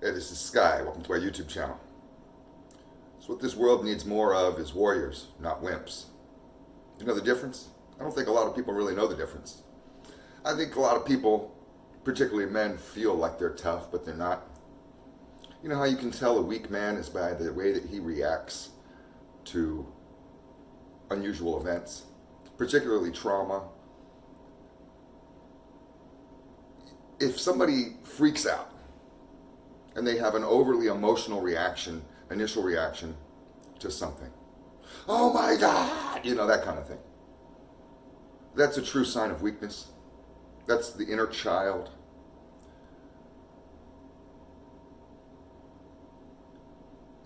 Hey, this is Sky. Welcome to our YouTube channel. So what this world needs more of is warriors, not wimps. You know the difference? I don't think a lot of people really know the difference. I think a lot of people, particularly men, feel like they're tough, but they're not. You know how you can tell a weak man is by the way that he reacts to unusual events, particularly trauma. If somebody freaks out and they have an overly emotional reaction, initial reaction to something, oh my God, you know, that kind of thing, that's a true sign of weakness. That's the inner child.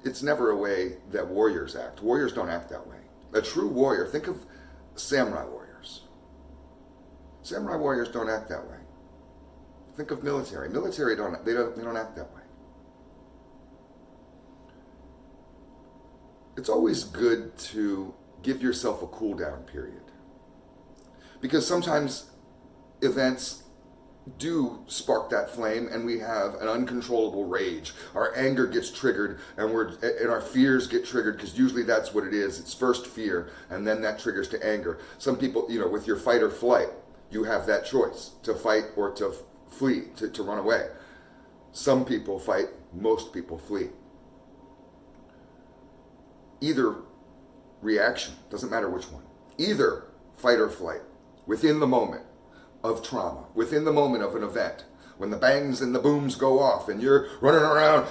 It's never a way that warriors act. Warriors don't act that way. A true warrior, think of samurai warriors. Samurai warriors don't act that way. Think of military. Military don't act that way. It's always good to give yourself a cool down period, because sometimes events do spark that flame and we have an uncontrollable rage. Our anger gets triggered and our fears get triggered, because usually that's what it is. It's first fear and then that triggers to anger. Some people, you know, with your fight or flight, you have that choice to fight or to flee, to run away. Some people fight, most people flee. Either reaction, doesn't matter which one, either fight or flight within the moment of trauma, within the moment of an event, when the bangs and the booms go off and you're running around,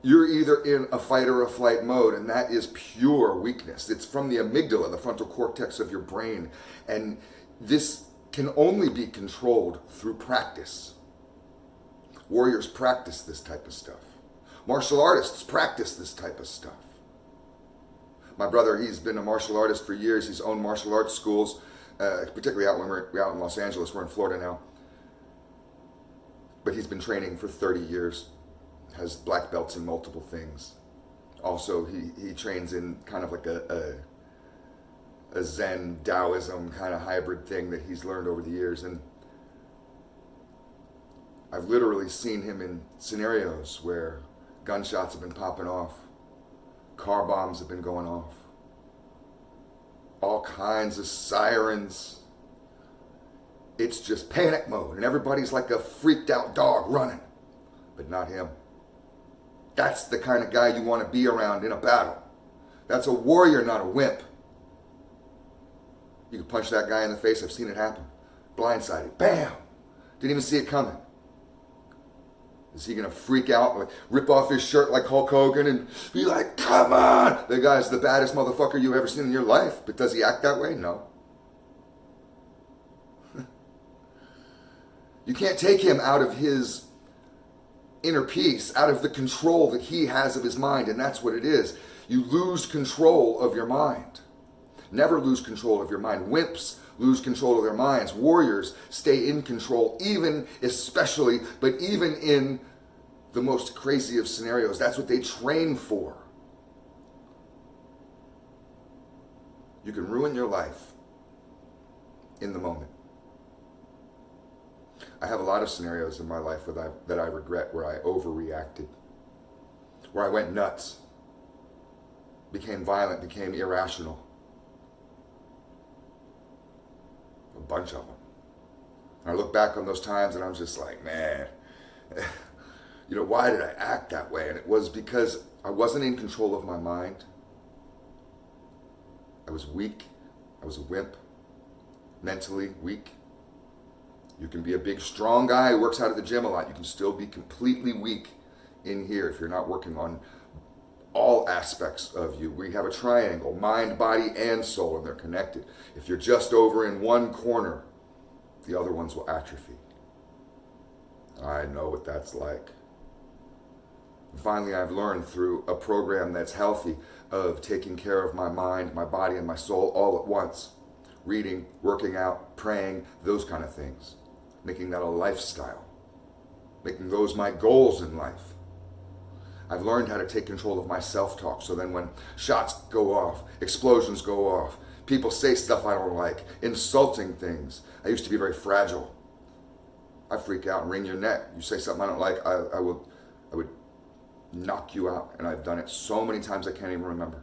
you're either in a fight or a flight mode, and that is pure weakness. It's from the amygdala, the frontal cortex of your brain, and this can only be controlled through practice. Warriors practice this type of stuff. Martial artists practice this type of stuff. My brother, he's been a martial artist for years. He's owned martial arts schools, particularly out when we're out in Los Angeles. We're in Florida now. But he's been training for 30 years, has black belts in multiple things. Also, he trains in kind of like a Zen Taoism kind of hybrid thing that he's learned over the years. And I've literally seen him in scenarios where gunshots have been popping off, car bombs have been going off, all kinds of sirens. It's just panic mode, and everybody's like a freaked out dog running, but not him. That's the kind of guy you want to be around in a battle. That's a warrior, not a wimp. You can punch that guy in the face. I've seen it happen. Blindsided. Bam! Didn't even see it coming. Is he going to freak out, like rip off his shirt like Hulk Hogan and be like, come on! The guy's the baddest motherfucker you've ever seen in your life. But does he act that way? No. You can't take him out of his inner peace, out of the control that he has of his mind, and that's what it is. You lose control of your mind. Never lose control of your mind. Wimps lose control of their minds. Warriors stay in control, even in the most crazy of scenarios. That's what they train for. You can ruin your life in the moment. I have a lot of scenarios in my life that I regret, where I overreacted, where I went nuts, became violent, became irrational. A bunch of them. And I look back on those times and I'm just like, man, you know, why did I act that way? And it was because I wasn't in control of my mind. I was weak. I was a wimp. Mentally weak. You can be a big, strong guy who works out at the gym a lot. You can still be completely weak in here if you're not working on all aspects of you. We have a triangle, mind, body, and soul, and they're connected. If you're just over in one corner, the other ones will atrophy. I know what that's like. And finally, I've learned through a program that's healthy of taking care of my mind, my body, and my soul all at once. Reading, working out, praying, those kind of things. Making that a lifestyle. Making those my goals in life. I've learned how to take control of my self-talk, so then when shots go off, explosions go off, people say stuff I don't like, insulting things. I used to be very fragile. I freak out and wring your neck. You say something I don't like, I will I would knock you out. And I've done it so many times I can't even remember.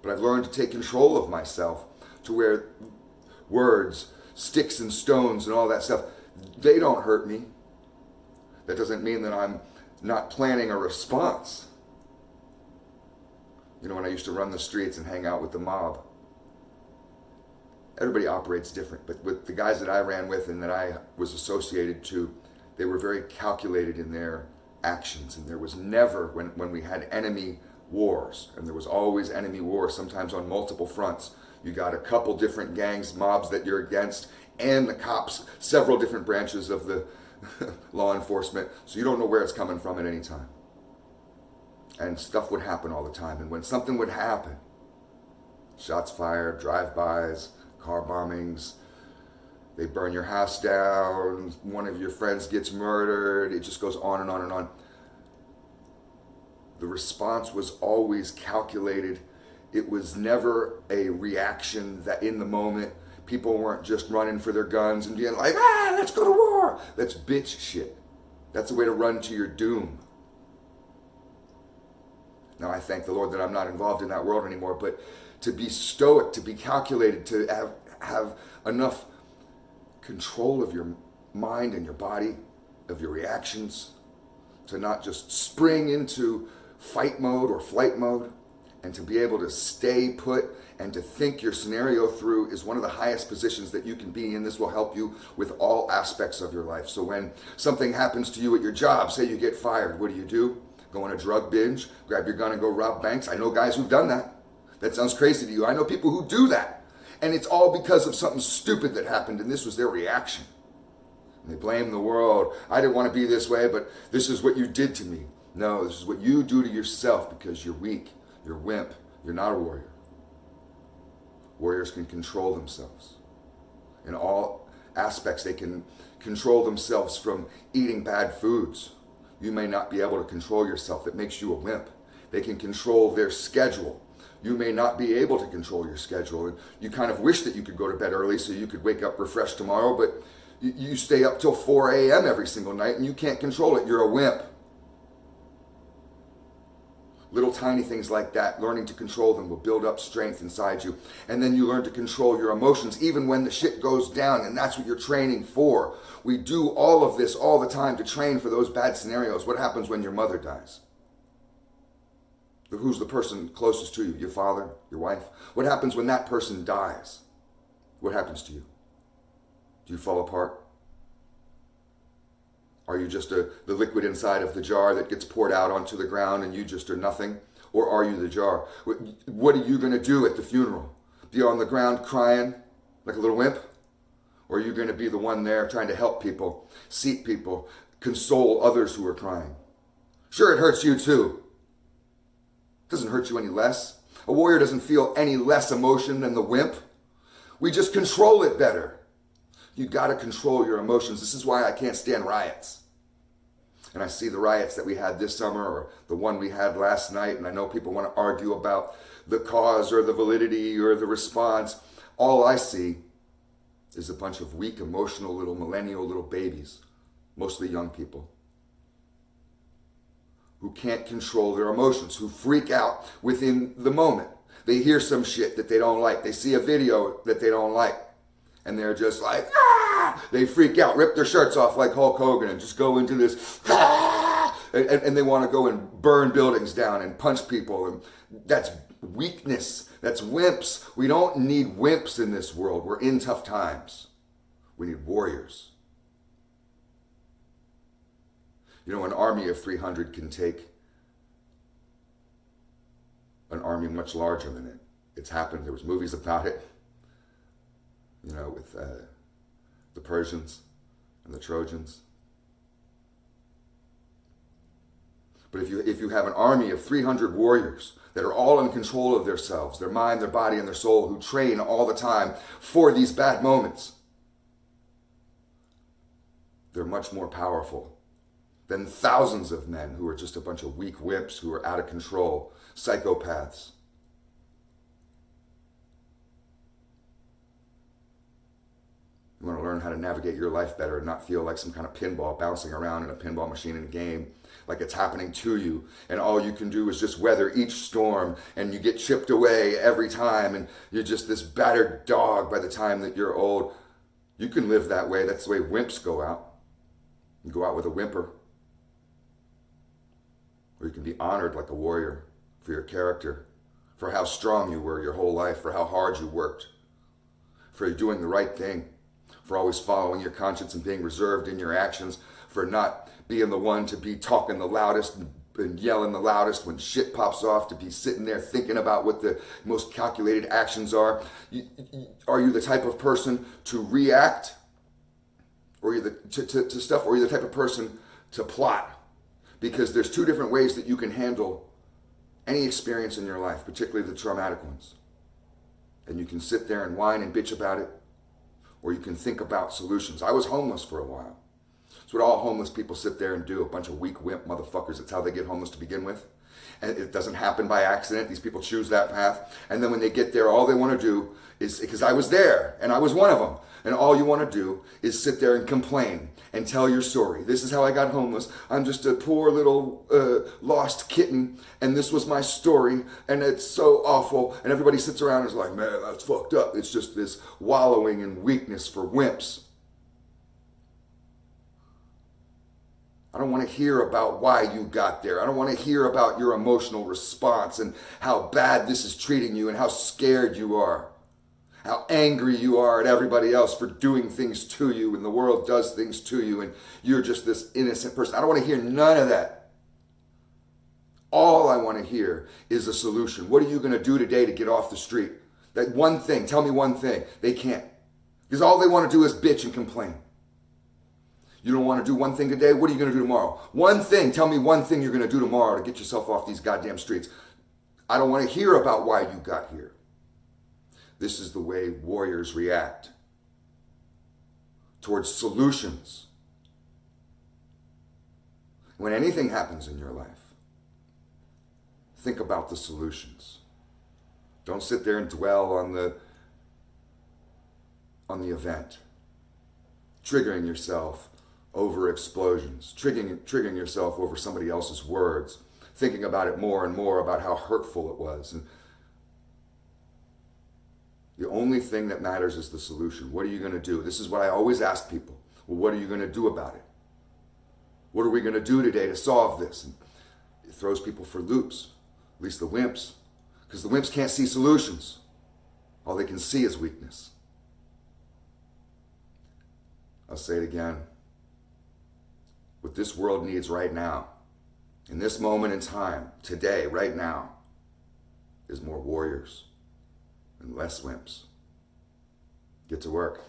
But I've learned to take control of myself to where words, sticks and stones and all that stuff, they don't hurt me. That doesn't mean that I'm not planning a response. You know, when I used to run the streets and hang out with the mob, everybody operates different, but with the guys that I ran with and that I was associated to, they were very calculated in their actions. And there was never, when we had enemy wars, and there was always enemy wars, sometimes on multiple fronts. You got a couple different gangs, mobs that you're against, and the cops, several different branches of the law enforcement, so you don't know where it's coming from at any time. And stuff would happen all the time. And when something would happen, shots fired, drive-bys, car bombings, they burn your house down, one of your friends gets murdered, it just goes on and on and on. The response was always calculated. It was never a reaction that in the moment, people weren't just running for their guns and being like, let's go to war. That's bitch shit. That's the way to run to your doom. Now, I thank the Lord that I'm not involved in that world anymore, but to be stoic, to be calculated, to have enough control of your mind and your body, of your reactions, to not just spring into fight mode or flight mode, and to be able to stay put and to think your scenario through is one of the highest positions that you can be in. This will help you with all aspects of your life. So when something happens to you at your job, say you get fired, what do? Go on a drug binge, grab your gun and go rob banks? I know guys who've done that. That sounds crazy to you. I know people who do that. And it's all because of something stupid that happened, and this was their reaction. And they blame the world. I didn't want to be this way, but this is what you did to me. No, this is what you do to yourself because you're weak, you're a wimp, you're not a warrior. Warriors can control themselves. In all aspects, they can control themselves from eating bad foods. You may not be able to control yourself. That makes you a wimp. They can control their schedule. You may not be able to control your schedule. And you kind of wish that you could go to bed early so you could wake up refreshed tomorrow, but you stay up till 4 a.m. every single night and you can't control it. You're a wimp. Little tiny things like that, learning to control them will build up strength inside you. And then you learn to control your emotions even when the shit goes down, and that's what you're training for. We do all of this all the time to train for those bad scenarios. What happens when your mother dies? Who's the person closest to you? Your father? Your wife? What happens when that person dies? What happens to you? Do you fall apart? Are you just the liquid inside of the jar that gets poured out onto the ground and you just are nothing? Or are you the jar? What are you going to do at the funeral? Be on the ground crying like a little wimp? Or are you going to be the one there trying to help people, seat people, console others who are crying? Sure, it hurts you too. It doesn't hurt you any less. A warrior doesn't feel any less emotion than the wimp. We just control it better. You got to control your emotions. This is why I can't stand riots. And I see the riots that we had this summer or the one we had last night, and I know people want to argue about the cause or the validity or the response. All I see is a bunch of weak, emotional little millennial little babies, mostly young people, who can't control their emotions, who freak out within the moment. They hear some shit that they don't like. They see a video that they don't like. And they're just like, ah! They freak out, rip their shirts off like Hulk Hogan and just go into this, ah! And they want to go and burn buildings down and punch people. And that's weakness. That's wimps. We don't need wimps in this world. We're in tough times. We need warriors. You know, an army of 300 can take an army much larger than it. It's happened. There was movies about it. You know, with the Persians and the Trojans. But if you have an army of 300 warriors that are all in control of themselves, their mind, their body, and their soul, who train all the time for these bad moments, they're much more powerful than thousands of men who are just a bunch of weak wimps who are out of control, psychopaths. You want to learn learn how to navigate your life better and not feel like some kind of pinball bouncing around in a pinball machine in a game, like it's happening to you. And all you can do is just weather each storm, and you get chipped away every time, and you're just this battered dog by the time that you're old. You can live that way. That's the way wimps go out. You go out with a whimper. Or you can be honored like a warrior for your character, for how strong you were your whole life, for how hard you worked, for doing the right thing, for always following your conscience and being reserved in your actions, for not being the one to be talking the loudest and yelling the loudest when shit pops off, to be sitting there thinking about what the most calculated actions are. Are you the type of person to react, or are you to stuff, or are you the type of person to plot? Because there's two different ways that you can handle any experience in your life, particularly the traumatic ones. And you can sit there and whine and bitch about it, or you can think about solutions. I was homeless for a while. That's what all homeless people sit there and do, a bunch of weak wimp motherfuckers. That's how they get homeless to begin with. And it doesn't happen by accident. These people choose that path. And then when they get there, all they want to do is, because I was there, and I was one of them, and all you want to do is sit there and complain and tell your story. This is how I got homeless. I'm just a poor little lost kitten, and this was my story, and it's so awful. And everybody sits around and is like, man, that's fucked up. It's just this wallowing in weakness for wimps. I don't want to hear about why you got there. I don't want to hear about your emotional response and how bad this is treating you and how scared you are. How angry you are at everybody else for doing things to you, and the world does things to you, and you're just this innocent person. I don't want to hear none of that. All I want to hear is a solution. What are you going to do today to get off the street? That one thing. Tell me one thing. They can't. Because all they want to do is bitch and complain. You don't want to do one thing today? What are you going to do tomorrow? One thing. Tell me one thing you're going to do tomorrow to get yourself off these goddamn streets. I don't want to hear about why you got here. This is the way warriors react towards solutions. When anything happens in your life, think about the solutions. Don't sit there and dwell on the event, triggering yourself over explosions, triggering yourself over somebody else's words, thinking about it more and more about how hurtful it was. And the only thing that matters is the solution. What are you going to do? This is what I always ask people. Well, what are you going to do about it? What are we going to do today to solve this? And it throws people for loops, at least the wimps, because the wimps can't see solutions. All they can see is weakness. I'll say it again. What this world needs right now, in this moment in time, today, right now, is more warriors and less wimps. Get to work.